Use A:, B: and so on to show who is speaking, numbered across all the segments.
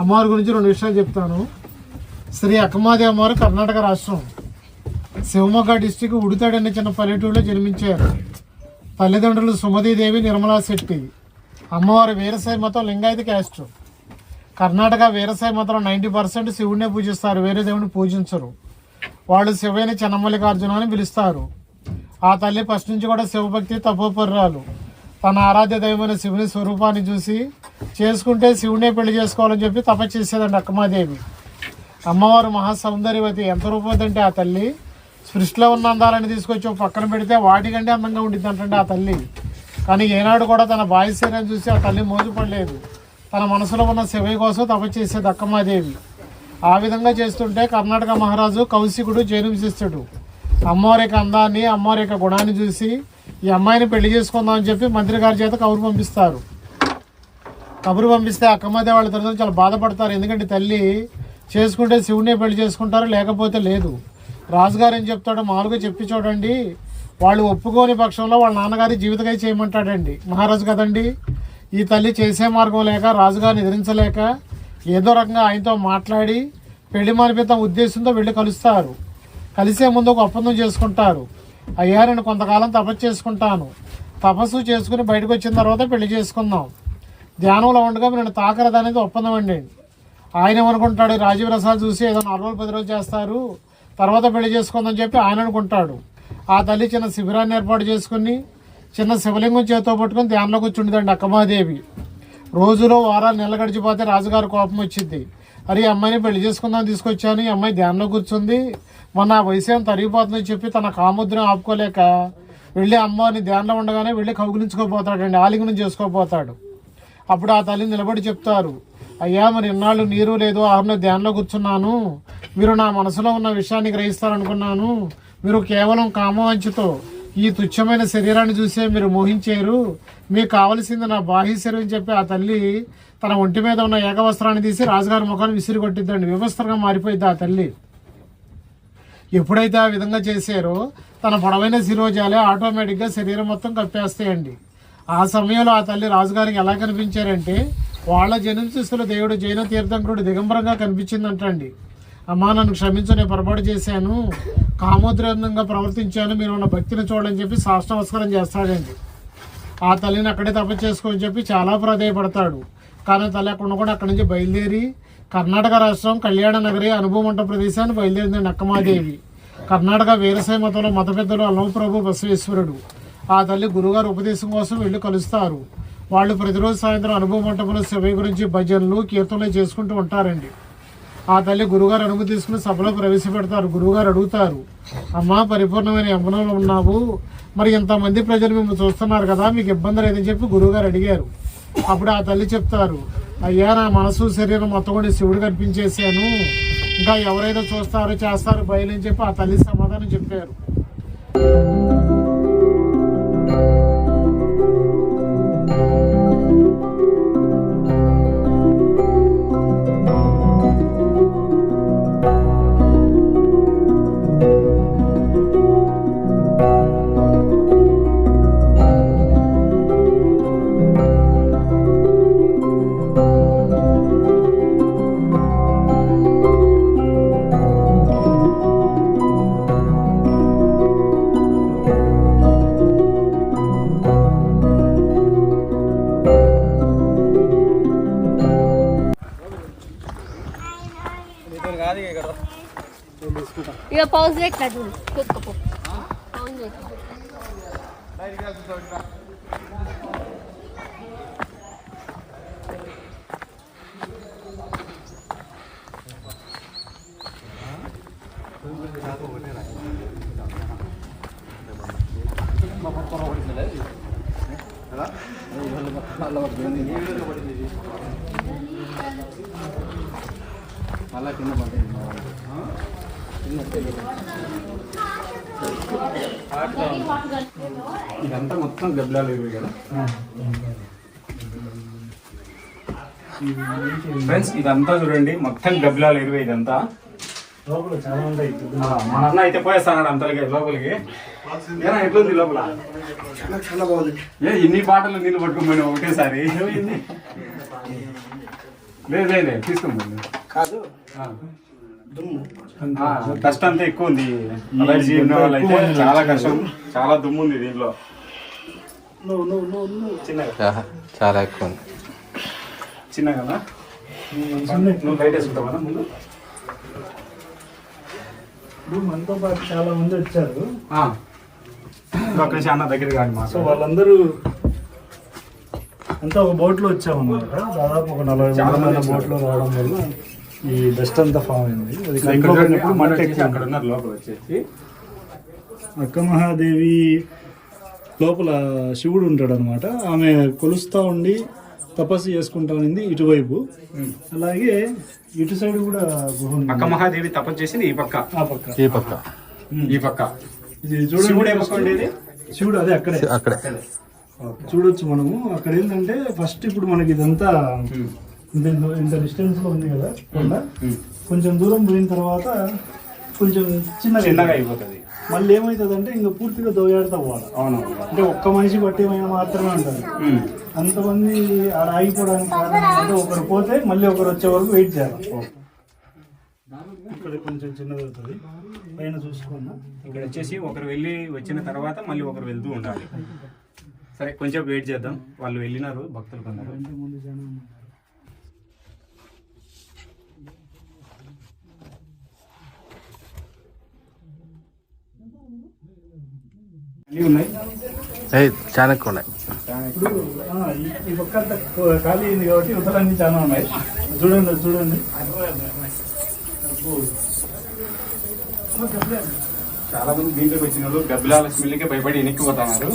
A: అమ్మవారి గురించి 2 విషయాలు చెప్తాను. శ్రీ అక్కమాదేవి అమ్మవారు కర్ణాటక రాష్ట్రం శివమొగ్గ డిస్టిక్ ఉడితాడు అనే చిన్న పల్లెటూరులో జన్మించారు. తల్లిదండ్రులు సుమతీదేవి, నిర్మలా శెట్టి. అమ్మవారు వీరశైవ మతం, లింగాయత క్యాస్ట్. కర్ణాటక వీరశైవ మతంలో 90% శివుడినే పూజిస్తారు, వేరే దేవుడిని పూజించరు. వాళ్ళు శివైన చెన్నమల్లికార్జున అని పిలుస్తారు. ఆ తల్లి ఫస్ట్ నుంచి కూడా శివభక్తి తపోపర్రాలు. తన ఆరాధ్య దైవమైన శివుని స్వరూపాన్ని చూసి చేసుకుంటే శివునే పెళ్లి చేసుకోవాలని చెప్పి తపస్సు చేసేదండి అక్కమాదేవి. అమ్మవారు మహాసౌందర్యవతి. ఎంత రూపవతి అంటే ఆ తల్లి సృష్టిలో ఉన్న అందాలని తీసుకొచ్చి పక్కన పెడితే వాటికంటే అందంగా ఉండిద్ది అంటే ఆ తల్లి. కానీ ఏనాడు కూడా తన బాహ్యశరీరాన్ని చూసి ఆ తల్లి మోజుపడలేదు. తన మనసులో ఉన్న శివయ్య కోసం తపస్సు చేసేది అక్కమాదేవి. ఆ విధంగా చేస్తుంటే కర్ణాటక మహారాజు కౌశికుడు జన్మించాడు. అమ్మవారి యొక్క అందాన్ని, అమ్మవారి యొక్క గుణాన్ని చూసి ఈ అమ్మాయిని పెళ్లి చేసుకుందామని చెప్పి మంత్రి గారి చేత కబురు పంపిస్తారు. కబురు పంపిస్తే అక్కమాదేవి వాళ్ళ తరఫున చాలా బాధపడతారు. ఎందుకంటే తల్లి చేసుకుంటే శివుడినే పెళ్లి చేసుకుంటారు, లేకపోతే లేదు. రాజుగారు ఏం చెప్తాడో మామూలుగా చెప్పి చూడండి. వాళ్ళు ఒప్పుకోని పక్షంలో వాళ్ళ నాన్నగారి జీవితకై చేయమంటాడండి. మహారాజు కదండి. ఈ తల్లి చేసే మార్గం లేక, రాజుగారిని ఎదిరించలేక ఏదో రకంగా ఆయనతో మాట్లాడి పెళ్లి మానిపిద్దాం ఉద్దేశంతో వెళ్ళి కలుస్తారు. కలిసే ముందు ఒక ఒప్పందం చేసుకుంటారు. అయ్యా, నేను కొంతకాలం తపస్సు చేసుకుంటాను, తపస్సు చేసుకుని బయటకు వచ్చిన తర్వాత పెళ్లి చేసుకుందాం, ధ్యానంలో ఉండగా నేను తాకరదు అనేది ఒప్పందం అండి. ఆయన ఏమనుకుంటాడు, రాజీవ్ రసాలు చూసి ఏదో 4 రోజులు 10 రోజులు చేస్తారు, తర్వాత పెళ్లి చేసుకుందని చెప్పి ఆయన అనుకుంటాడు. ఆ తల్లి చిన్న శిబిరాన్ని ఏర్పాటు చేసుకుని చిన్న శివలింగం చేతితో పట్టుకుని ధ్యానంలో కూర్చుండదండి అక్కమాదేవి. రోజులో వారాలు నెల గడిచిపోతే రాజుగారు కోపం వచ్చింది. అరే, అమ్మాయిని పెళ్లి చేసుకుందాం తీసుకొచ్చాను, ఈ అమ్మాయి ధ్యానంలో కూర్చుంది, మొన్న ఆ వయసేం తరిగిపోతుందని చెప్పి తన కాముద్రం ఆపుకోలేక వెళ్ళి అమ్మవారిని ధ్యానంలో ఉండగానే వెళ్ళి కౌగిలించుకోపోతాడండి, ఆలింగనం చేసుకోపోతాడు. అప్పుడు ఆ తల్లి నిలబడి చెప్తారు, అయ్యా, మరి ఇన్నాళ్ళు నీరు లేదు, ఆరులో ధ్యానంలో కూర్చున్నాను, మీరు నా మనసులో ఉన్న విషయాన్ని గ్రహిస్తారనుకున్నాను, మీరు కేవలం కామవంచతో ఈ తుచ్చమైన శరీరాన్ని చూసే మీరు మోహించారు, మీకు కావలసింది నా బాహ్య శరీరం చెప్పి ఆ తల్లి తన ఒంటి మీద ఉన్న ఏకవస్త్రాన్ని తీసి రాజుగారి ముఖాన్ని విసిరి కొట్టిద్దండి. వివస్త్రంగా మారిపోయింది ఆ తల్లి. ఎప్పుడైతే ఆ విధంగా చేశారో తన పొడవైన శిరోజాలే ఆటోమేటిక్గా శరీరం మొత్తం కప్పేస్తాయండి. ఆ సమయంలో ఆ తల్లి రాజుగారికి ఎలా కనిపించారంటే వాళ్ళ జన్మశిస్తుల దేవుడు జైన తీర్థంకరుడు దిగంబరంగా కనిపించిందంటండి. అమ్మా, నన్ను క్షమించు, నేను పొరపాటు చేశాను, కామోద్రేకంగా ప్రవర్తించాను, మీరు ఉన్న భక్తిని చూడని చెప్పి సాష్టానమస్కారం చేస్తాడండి. ఆ తల్లిని అక్కడే తపస్సు చేసుకోని చెప్పి చాలా ప్రాధేయపడతాడు. కానీ తల్లి అక్కడ ఉండకుండా అక్కడి నుంచి బయలుదేరి కర్ణాటక రాష్ట్రం కళ్యాణ నగరి అనుభవం వంట ప్రదేశాన్ని బయలుదేరిందండి అక్కమాదేవి. కర్ణాటక వీరశైవ మతంలో మత పెద్దలు అల్లమప్రభు బసవేశ్వరుడు ఆ తల్లి గురుగారు ఉపదేశం కోసం వెళ్ళి కలుస్తారు. వాళ్ళు ప్రతిరోజు సాయంత్రం అనుభవ మంటపంలో శివయ్య గురించి భజనలు, కీర్తనలు చేసుకుంటూ ఉంటారండి. ఆ తల్లి గురుగారు అనుమతి తీసుకుని సభలో ప్రవేశపెడతారు. గురువుగారు అడుగుతారు, అమ్మా, పరిపూర్ణమైన యవ్వనంలో ఉన్నావు, మరి ఇంతమంది ప్రజలు మిమ్మల్ని చూస్తున్నారు కదా, మీకు ఇబ్బంది లేదని చెప్పి గురువుగారు అడిగారు. అప్పుడు ఆ తల్లి చెప్తారు, అయ్యా, నా మనసు శరీరం మొత్తం కూడా శివుడు కనిపించేశాను, ఇంకా ఎవరైతే చూస్తారో చేస్తారో బయలని చెప్పి ఆ తల్లి సమాధానం చెప్పారు.
B: ఇక పౌజ్ చేయట్లా చూడు, కుక్కపు పౌజ్ చేయట్లా.
C: మళ్ళా కింద పడుతుంది. ఇదంతా మొత్తం గబ్బలాలు ఇవి కదా ఫ్రెండ్స్. ఇదంతా చూడండి, మొత్తం గబ్బలాలు ఇరవై. ఇదంతా
A: లోపల చాలా ఉంటాయి.
C: మన అన్న అయితే పోయేస్తాడు అంతలకి లోపలికి. ఏనా ఎట్లుంది లోపల?
A: చాలా బాగుంది.
C: ఇన్ని బాటలు నీళ్ళు పట్టుకుని ఒకటేసారి లేదు తీసుకుందండి.
D: కాదు దుమ్ము
C: డస్ట్ అంతా ఎక్కువ ఉంది. అలర్జీ ఉన్న వాళ్ళు అయితే చాలా కష్టం. చాలా దుమ్ము ఉంది దీంట్లో. చిన్నగా
E: చాలా ఎక్కువ ఉంది.
C: చిన్నగా నువ్వు బయట వేసుకుంటావా ముందు?
D: ఇప్పుడు మనతో పాటు చాలా మంది వచ్చారు.
C: ఇంకొక అన్న దగ్గర కానీ మా
D: సో వాళ్ళందరూ అంతా ఒక బోట్లో వచ్చామన్నమాట. దాదాపు ఒక 40 మంది బోట్లో రావడం వల్ల ఈ డస్ట్ అంతా ఫామ్ అయింది. అది కనుక్కోకపోయినప్పుడు మంట ఎక్కువ.
C: అక్కడ ఉన్నారు లోపల వచ్చేసి.
D: అక్క మహాదేవి లోపల శివుడు ఉంటాడు అనమాట. ఆమె కొలుస్తా ఉండి తపస్సు చేసుకుంటా ఉంది ఇటువైపు. అలాగే ఇటు సైడ్ కూడా గుహ ఉంది.
C: అక్క మహాదేవి తపస్సు చేసింది ఈ పక్క,
D: ఆ పక్క
E: ఈ పక్క
C: ఈ పక్క.
D: ఇది చూడండి.
C: శివుడు ఏ పక్క ఉండేది?
D: శివుడు అదే అక్కడే
E: అక్కడే
D: చూడొచ్చు మనము. అక్కడ ఏంటంటే ఫస్ట్ ఇప్పుడు మనకి ఇదంతా ఇంత డిస్టెన్స్ లో ఉంది కదా కొండ. కొంచెం దూరం పోయిన తర్వాత కొంచెం చిన్నగా
C: అయిపోతుంది.
D: మళ్ళీ ఏమవుతుంది అంటే ఇంకా పూర్తిగా దోయాడుతూ పోవాలి.
C: అవును.
D: అంటే ఒక్క మనిషి పట్టేమైనా మాత్రమే ఉంటుంది. అంతమంది ఆడ ఆగిపోవడానికి కారణం ఏంటంటే ఒకరు పోతే మళ్ళీ ఒకరు వచ్చే వరకు వెయిట్ చేయాలి. ఇక్కడ కొంచెం చిన్నది అవుతుంది. పైన చూసుకున్నా
C: ఇక్కడ వచ్చేసి ఒకరు వెళ్ళి వచ్చిన తర్వాత మళ్ళీ ఒకరు వెళ్తూ ఉండాలి. సరే కొంచెం వెయిట్ చేద్దాం. వాళ్ళు వెళ్ళినారు భక్తులు కొందరు.
D: ముందు జనం ఉన్నారు.
C: అన్నీ ఉన్నాయి.
E: చాలా ఎక్కువ ఉన్నాయి.
D: ఇప్పుడు ఈ పక్క అంతా ఖాళీ అయింది కాబట్టి ఉత్తరాన్ని చాలా ఉన్నాయి. చూడండి
C: చాలా మంది దీంట్లోకి వచ్చిన వాళ్ళు గబ్బిలాల స్మెల్కే భయపడి వెనక్కిపోతున్నారు.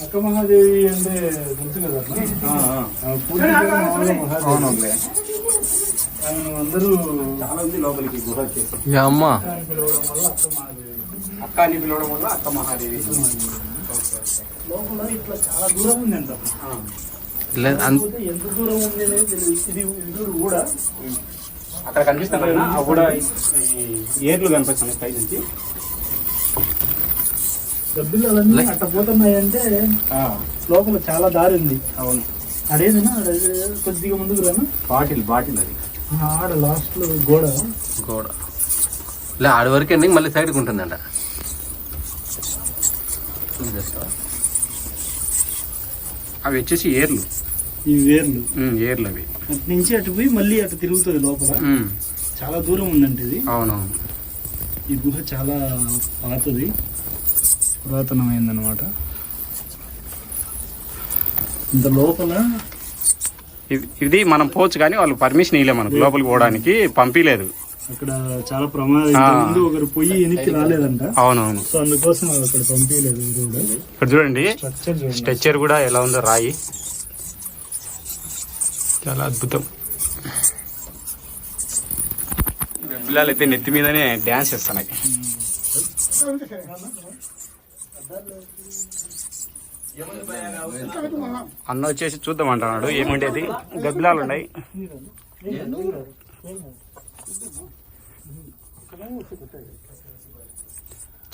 D: అక్క మహాదేవి అంటే తెలుసు కదా
C: అవునండి.
D: అందరూ
C: చాలా మంది లోపలికి గుహ వచ్చేసి
E: ఇక అమ్మ
D: పిలవడం వల్ల అక్క మహాదేవి
C: అక్క అని పిలవడం వల్ల అక్క మహాదేవి.
D: లోపల ఇట్లా చాలా దూరం ఉంది అంట.
E: లేదు
D: కాకపోతే ఎంత దూరం ఉంది అనేది తెలియదు. ఇది కూడా
C: అక్కడ కనిపిస్తాను అవి కూడా ఏర్లు కనిపిస్తున్నాయి పై నుంచి.
D: డబ్బులన్నీ అట్ట పోతున్నాయంటే లోపల చాలా దారి ఉంది.
C: అవును.
D: అదేదైనా కొద్దిగా ముందుకు రాను.
C: బాటిల్ అది
D: ఆడ లాస్ట్ లో గోడ
E: లే ఆడి వరకు ఎండింగ్ మళ్ళీ సైడ్కి ఉంటుందంట.
C: అవి వచ్చేసి ఏర్లు.
D: ఈ వేర్లు
C: ఏర్లు అవి
D: అటు నుంచి అటు పోయి మళ్ళీ అటు తిరుగుతుంది లోపల. చాలా దూరం ఉందంటే ఇది.
C: అవునవును.
D: ఈ గుహ చాలా పాతది, పురాతనమైందనమాట. ఇంత లోపల
C: ఇది మనం పోవచ్చు కానీ వాళ్ళు పర్మిషన్ ఇవ్వలేదు మనకు లోపలికి పోవడానికి, పంపించలేదు.
D: అక్కడ చాలా ప్రమాదం. ముందు ఒకరు పొయ్యి వెనక్కి రాలేదంట.
C: అవునవును.
D: సో అందుకోసం అక్కడ పంపించలేదు.
C: ఇక్కడ చూడండి
D: స్ట్రక్చర్ చూడండి.
C: స్ట్రక్చర్ కూడా ఎలా ఉందో, రాయి చాలా అద్భుతం. పిల్లలు అయితే నెత్తి మీదనే డ్యాన్స్ చేస్తున్నాయి. అన్న వచ్చేసి చూద్దామంటున్నాడు ఏముండేది. గబ్బిలాలు ఉన్నాయి.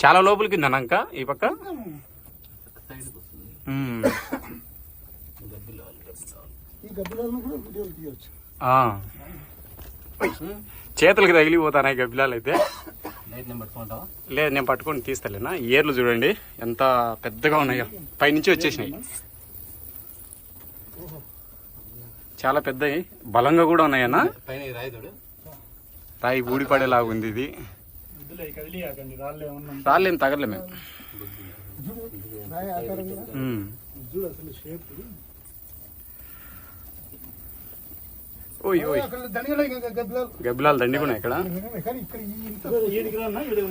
C: చాలా లోపలికి ఉందన్నాక ఈ పక్క. చేతులకి తగిలిపోతాయి గబ్బిలాలు అయితే. లేదు నేను పట్టుకొని తీస్తలేనా. ఏర్లు చూడండి ఎంత పెద్దగా ఉన్నాయో, పైనుంచి వచ్చేసినాయి. చాలా పెద్దవి, బలంగా కూడా ఉన్నాయన్నా. రాయి ఊడిపడేలాగా ఉంది ఇది. రాళ్ళేం తగలే మేము. ఓయ్ ఓయ్ గబ్బిలాలు దండిగున్నాయి ఇక్కడ.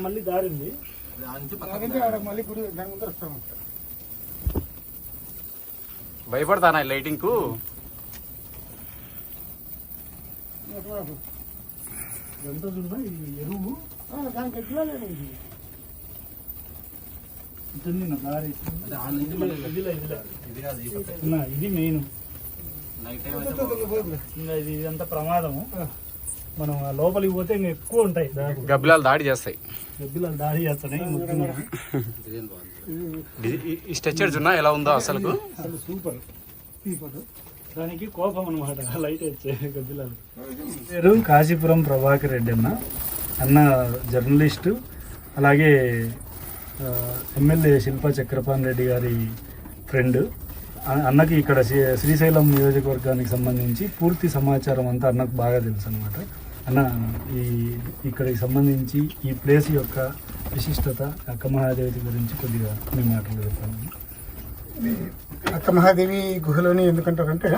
D: మళ్ళీ దారింది.
C: భయపడతానా లైటింగ్ కు?
D: ఎంత ఎరువు ఇది మెయిన్. ఇది అంత ప్రమాదము. మనం లోపలికి పోతే ఇంకా ఎక్కువ ఉంటాయి.
C: గబ్బిలాలు దాడి చేస్తాయి.
D: గబ్బిలాలు దాడి చేస్తున్నాయి.
C: ఈ స్ట్రక్చర్ చూన్నా ఎలా ఉందో అసలు
D: సూపర్. దానికి కోపం అనమాట, లైట్ వచ్చే పిల్లలు. పేరు కాశీపురం ప్రభాకర్ రెడ్డి అన్న జర్నలిస్టు, అలాగే ఎమ్మెల్యే శిల్పా చక్రపాణి రెడ్డి గారి ఫ్రెండ్. అన్నకి ఇక్కడ శ్రీశైలం నియోజకవర్గానికి సంబంధించి పూర్తి సమాచారం అంతా అన్నకు బాగా తెలుసు అనమాట. అన్న, ఇక్కడికి సంబంధించి ఈ ప్లేస్ యొక్క విశిష్టత, అక్క మహాదేవి గురించి కొద్దిగా మీ మాటలు చెప్పండి.
F: అక్క మహాదేవి గుహలోని ఎందుకంటారంటే,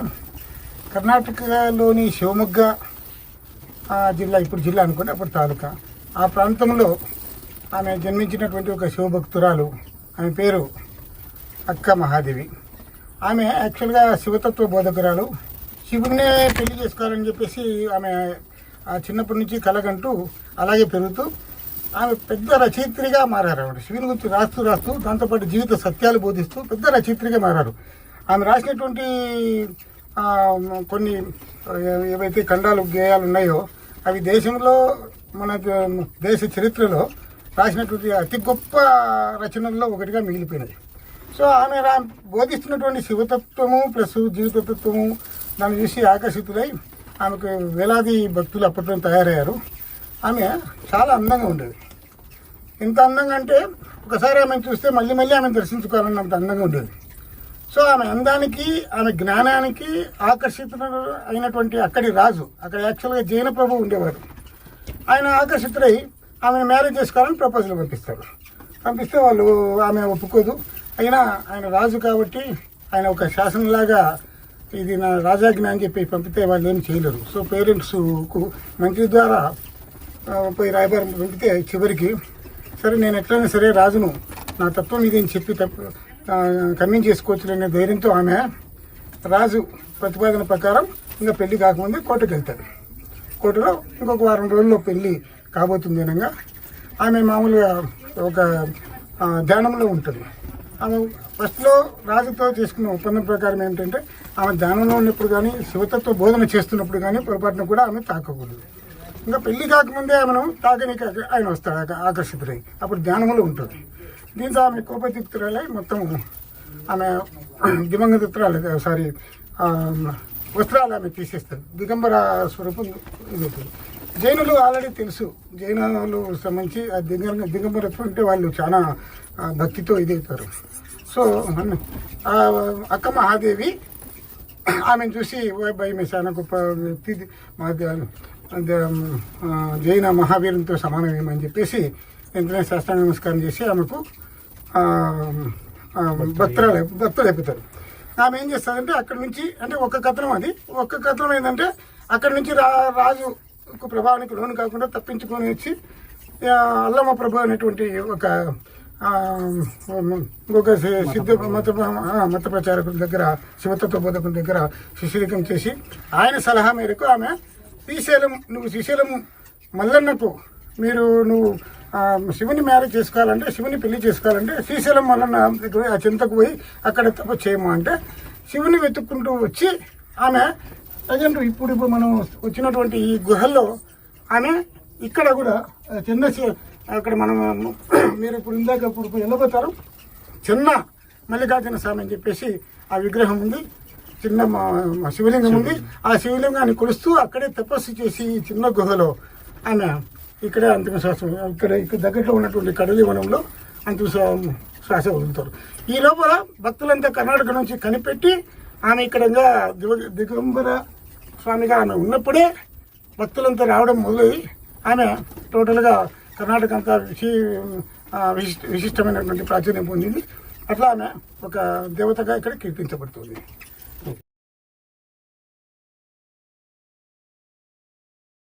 F: కర్ణాటకలోని శివమొగ్గ జిల్లా, ఇప్పుడు జిల్లా అనుకోండి, అప్పుడు తాలూకా, ఆ ప్రాంతంలో ఆమె జన్మించినటువంటి ఒక శివభక్తురాలు. ఆమె పేరు అక్క మహాదేవి. ఆమె యాక్చువల్గా శివతత్వ బోధకురాలు. శివుడినే పెళ్లి చేసుకోవాలని చెప్పేసి ఆమె చిన్నప్పటి నుంచి కలగంటూ అలాగే పెరుగుతూ ఆమె పెద్ద రచయిత్రిగా మారారు. ఆవిడ శివుని గురించి రాస్తూ దాంతోపాటు జీవిత సత్యాలు బోధిస్తూ పెద్ద రచయిత్రిగా మారారు. ఆమె రాసినటువంటి కొన్ని ఏవైతే ఖండాలు, గేయాలు ఉన్నాయో అవి దేశంలో, మన దేశ చరిత్రలో రాసినటువంటి అతి గొప్ప రచనల్లో ఒకటిగా మిగిలిపోయినాయి. సో ఆమె బోధిస్తున్నటువంటి శివతత్వము ప్లస్ జీవితతత్వము దాన్ని చూసి ఆకర్షితులై ఆమెకు వేలాది భక్తులు అప్పట్లో తయారయ్యారు. ఆమె చాలా అందంగా ఉండేది. ఎంత అందంగా అంటే ఒకసారి ఆమెను చూస్తే మళ్ళీ ఆమెను దర్శించుకోవాలన్నంత అందంగా ఉండేది. సో ఆమె అందానికి, ఆమె జ్ఞానానికి ఆకర్షితులు అయినటువంటి అక్కడి రాజు, అక్కడ యాక్చువల్గా జైన ప్రభు ఉండేవారు. ఆయన ఆకర్షితులై ఆమెను మ్యారేజ్ చేసుకోవాలని ప్రపోజల్ పంపిస్తారు. పంపిస్తే వాళ్ళు, ఆమె ఒప్పుకోదు. అయినా ఆయన రాజు కాబట్టి ఆయన ఒక శాసనంలాగా ఇది నా రాజాజ్ఞ అని చెప్పి పంపితే వాళ్ళు ఏమి చేయలేరు. సో పేరెంట్స్కు మంత్రి ద్వారా పోయి రాయబారం పంపితే చివరికి సరే నేను ఎట్లయినా సరే రాజును నా తత్వం ఇది అని చెప్పి కన్విన్స్ చేసుకోవచ్చులనే ధైర్యంతో ఆమె రాజు ప్రతిపాదన ప్రకారం ఇంకా పెళ్లి కాకముందే కోర్టుకు వెళ్తాడు. కోర్టులో ఇంకొక వారం రోజుల్లో పెళ్లి కాబోతుంది అనగా ఆమె మామూలుగా ఒక ధ్యానంలో ఉంటుంది. ఆమె ఫస్ట్లో రాజుతో చేసుకున్న ఒప్పందం ప్రకారం ఏంటంటే ఆమె ధ్యానంలో ఉన్నప్పుడు కానీ శివతత్వ బోధన చేస్తున్నప్పుడు కానీ పొరపాటున కూడా ఆమె తాకకూడదు. ఇంకా పెళ్లి కాకముందే ఆమెను తాకనికి ఆయన వస్తాడు ఆకర్షితులై, అప్పుడు ధ్యానంలో ఉంటుంది. దీంతో ఆమె కోపతీప్తురాలై మొత్తం ఆమె దివంగతురాలు వస్త్రాలు ఆమె తీసేస్తారు. దిగంబర స్వరూపం ఇది అవుతుంది. జైనులు ఆల్రెడీ తెలుసు, జైనులు సంబంధించి ఆ దిగంబరత్వం అంటే వాళ్ళు చాలా భక్తితో ఇదవుతారు. సో అక్క మహాదేవి ఆమెను చూసి భయం చాలా గొప్ప వ్యక్తి, జైన మహావీరునితో సమానమేమని చెప్పేసి వెంటనే శాస్త్రాంగ నమస్కారం చేసి ఆమెకు భక్తులు అయిపోతారు. ఆమె ఏం చేస్తుందంటే అక్కడి నుంచి, అంటే ఒక్క కథనం అది, ఒక్క కథనం ఏంటంటే అక్కడి నుంచి రాజు ప్రభావానికి లోను కాకుండా తప్పించుకొని వచ్చి అల్లమ్మ ప్రభు అనేటువంటి ఇంకొక సిద్ధ మత ప్రచారకుల దగ్గర, శివతత్వ బోధకుల దగ్గర శిష్యరికం చేసి ఆయన సలహా మేరకు ఆమె శ్రీశైలం మల్లన్నకు నువ్వు శివుని మ్యారేజ్ చేసుకోవాలంటే, శివుని పెళ్లి చేసుకోవాలంటే శ్రీశైలం మల్లన్న దగ్గర ఆ చింతకు పోయి అక్కడ తప్ప చేయము అంటే శివుని వెతుక్కుంటూ వచ్చి ఆమె ప్రజెంట్ ఇప్పుడు మనం వచ్చినటువంటి ఈ గుహల్లో ఆమె ఇక్కడ కూడా చిన్న, అక్కడ మనం మీరు ఇప్పుడు ఇందాక ఇప్పుడు వెళ్ళబోతారు, చిన్న మల్లికార్జున స్వామి అని చెప్పేసి ఆ విగ్రహం ఉంది, చిన్న శివలింగం ఉంది. ఆ శివలింగాన్ని కొలుస్తూ అక్కడే తపస్సు చేసి ఈ చిన్న గుహలో ఆమె ఇక్కడే అంతిమ శ్వాస, ఇక్కడ దగ్గరలో ఉన్నటువంటి కడలి వనంలో అంతిమ శ్వాస వదులుతారు. ఈ లోపల భక్తులంతా కర్ణాటక నుంచి కనిపెట్టి ఆమె ఇక్కడ దిగంబర స్వామిగా ఆమె ఉన్నప్పుడే భక్తులంతా రావడం మొదలై ఆమె టోటల్గా కర్ణాటక అంతా విశిష్టమైనటువంటి ప్రాచుర్యం పొందింది. అట్లా ఆమె ఒక దేవతగా ఇక్కడ కీర్తించబడుతుంది.